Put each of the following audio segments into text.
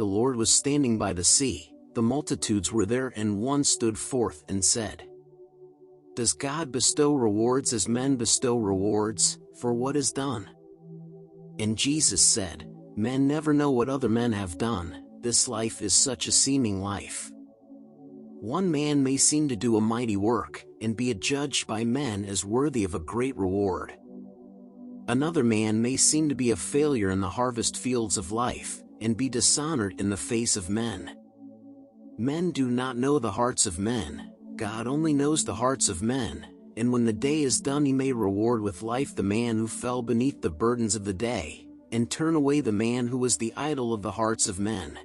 the Lord was standing by the sea, the multitudes were there, and one stood forth and said, "Does God bestow rewards as men bestow rewards, for what is done?" And Jesus said, "Men never know what other men have done, this life is such a seeming life. One man may seem to do a mighty work, and be adjudged by men as worthy of a great reward. Another man may seem to be a failure in the harvest fields of life, and be dishonored in the face of men. Men do not know the hearts of men, God only knows the hearts of men, and when the day is done he may reward with life the man who fell beneath the burdens of the day, and turn away the man who was the idol of the hearts of men."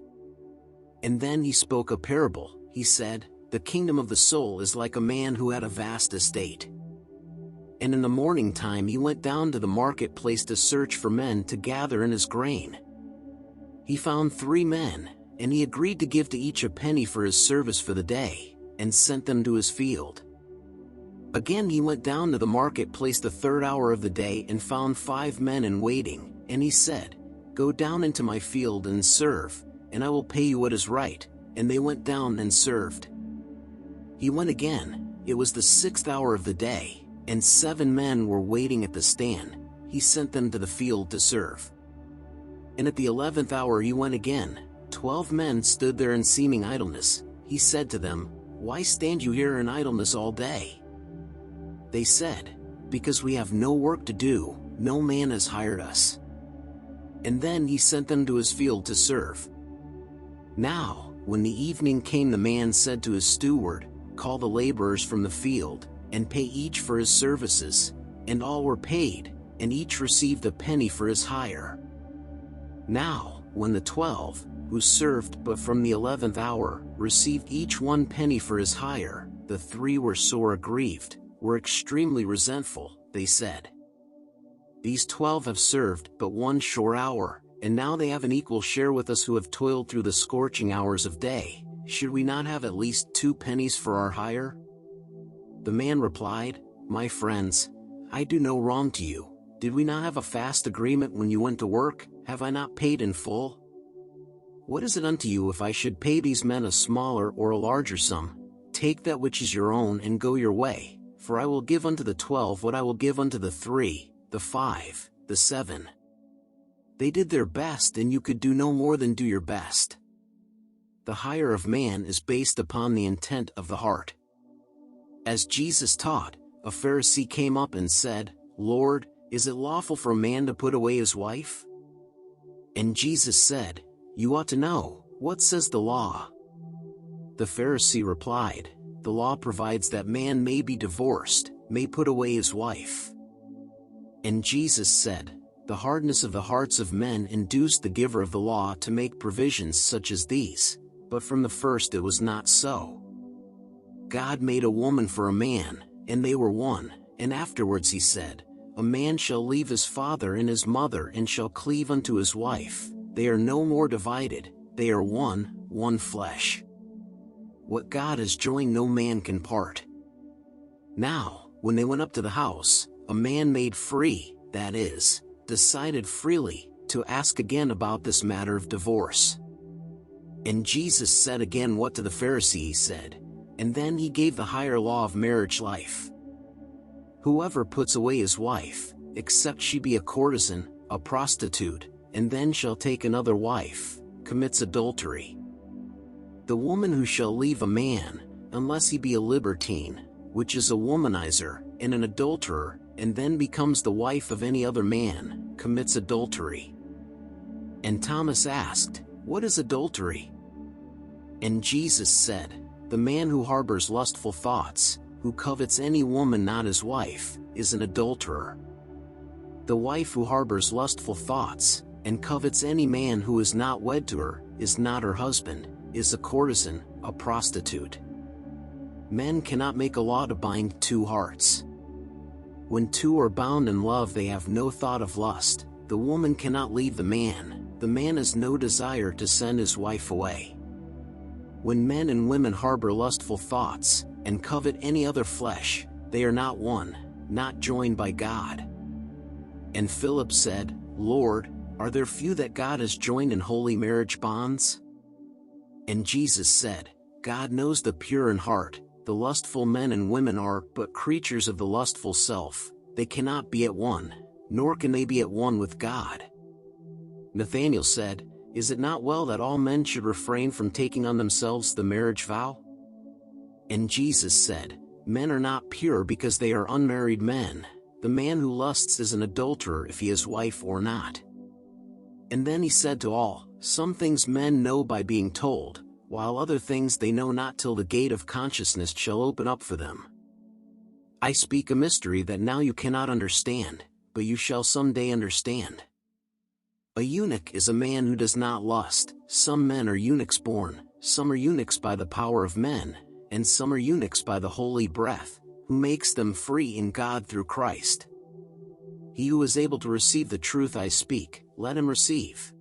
And then he spoke a parable. He said, "The kingdom of the soul is like a man who had a vast estate. And in the morning time he went down to the marketplace to search for men to gather in his grain. He found 3 men, and he agreed to give to each a penny for his service for the day, and sent them to his field. Again he went down to the marketplace the 3rd hour of the day and found 5 men in waiting, and he said, 'Go down into my field and serve, and I will pay you what is right,' and they went down and served. He went again, it was the 6th hour of the day, and 7 men were waiting at the stand, he sent them to the field to serve. And at the 11th hour he went again, 12 men stood there in seeming idleness, he said to them, 'Why stand you here in idleness all day?' They said, 'Because we have no work to do, no man has hired us.' And then he sent them to his field to serve. Now, when the evening came, the man said to his steward, 'Call the laborers from the field, and pay each for his services,' and all were paid, and each received a penny for his hire. Now, when the 12, who served but from the 11th hour, received each 1 penny for his hire, the 3 were sore aggrieved, were extremely resentful. They said, 'These 12 have served but 1 short hour, and now they have an equal share with us who have toiled through the scorching hours of day. Should we not have at least 2 pennies for our hire?' The man replied, 'My friends, I do no wrong to you. Did we not have a fast agreement when you went to work? Have I not paid in full? What is it unto you if I should pay these men a smaller or a larger sum? Take that which is your own and go your way, for I will give unto the 12 what I will give unto the 3, the 5, the 7. They did their best, and you could do no more than do your best. The hire of man is based upon the intent of the heart.' As Jesus taught, a Pharisee came up and said, 'Lord, is it lawful for a man to put away his wife?' And Jesus said, 'You ought to know, what says the law?' The Pharisee replied, 'The law provides that man may be divorced, may put away his wife.' And Jesus said, 'The hardness of the hearts of men induced the giver of the law to make provisions such as these, but from the first it was not so. God made a woman for a man, and they were one, and afterwards he said, A man shall leave his father and his mother and shall cleave unto his wife, they are no more divided, they are one flesh. What God has joined no man can part.' Now, when they went up to the house, a man made free, that is, decided freely, to ask again about this matter of divorce. And Jesus said again what to the Pharisee he said, and then he gave the higher law of marriage life. Whoever puts away his wife, except she be a courtesan, a prostitute, and then shall take another wife, commits adultery. The woman who shall leave a man, unless he be a libertine, which is a womanizer, and an adulterer, and then becomes the wife of any other man, commits adultery." And Thomas asked, "What is adultery?" And Jesus said, "The man who harbors lustful thoughts, who covets any woman not his wife, is an adulterer. The wife who harbors lustful thoughts, and covets any man who is not wed to her, is not her husband, is a courtesan, a prostitute. Men cannot make a law to bind 2 hearts. When 2 are bound in love they have no thought of lust, the woman cannot leave the man has no desire to send his wife away. When men and women harbor lustful thoughts, and covet any other flesh, they are not one, not joined by God." And Philip said, "Lord, are there few that God has joined in holy marriage bonds?" And Jesus said, God knows the pure in heart, the lustful men and women are but creatures of the lustful self, they cannot be at one, nor can they be at one with God. Nathanael said, Is it not well that all men should refrain from taking on themselves the marriage vow? And Jesus said, Men are not pure because they are unmarried men, the man who lusts is an adulterer if he has wife or not. And then he said to all, Some things men know by being told, while other things they know not till the gate of consciousness shall open up for them. I speak a mystery that now you cannot understand, but you shall some day understand. A eunuch is a man who does not lust. Some men are eunuchs born, some are eunuchs by the power of men, and some are eunuchs by the Holy Breath, who makes them free in God through Christ. He who is able to receive the truth I speak, let him receive.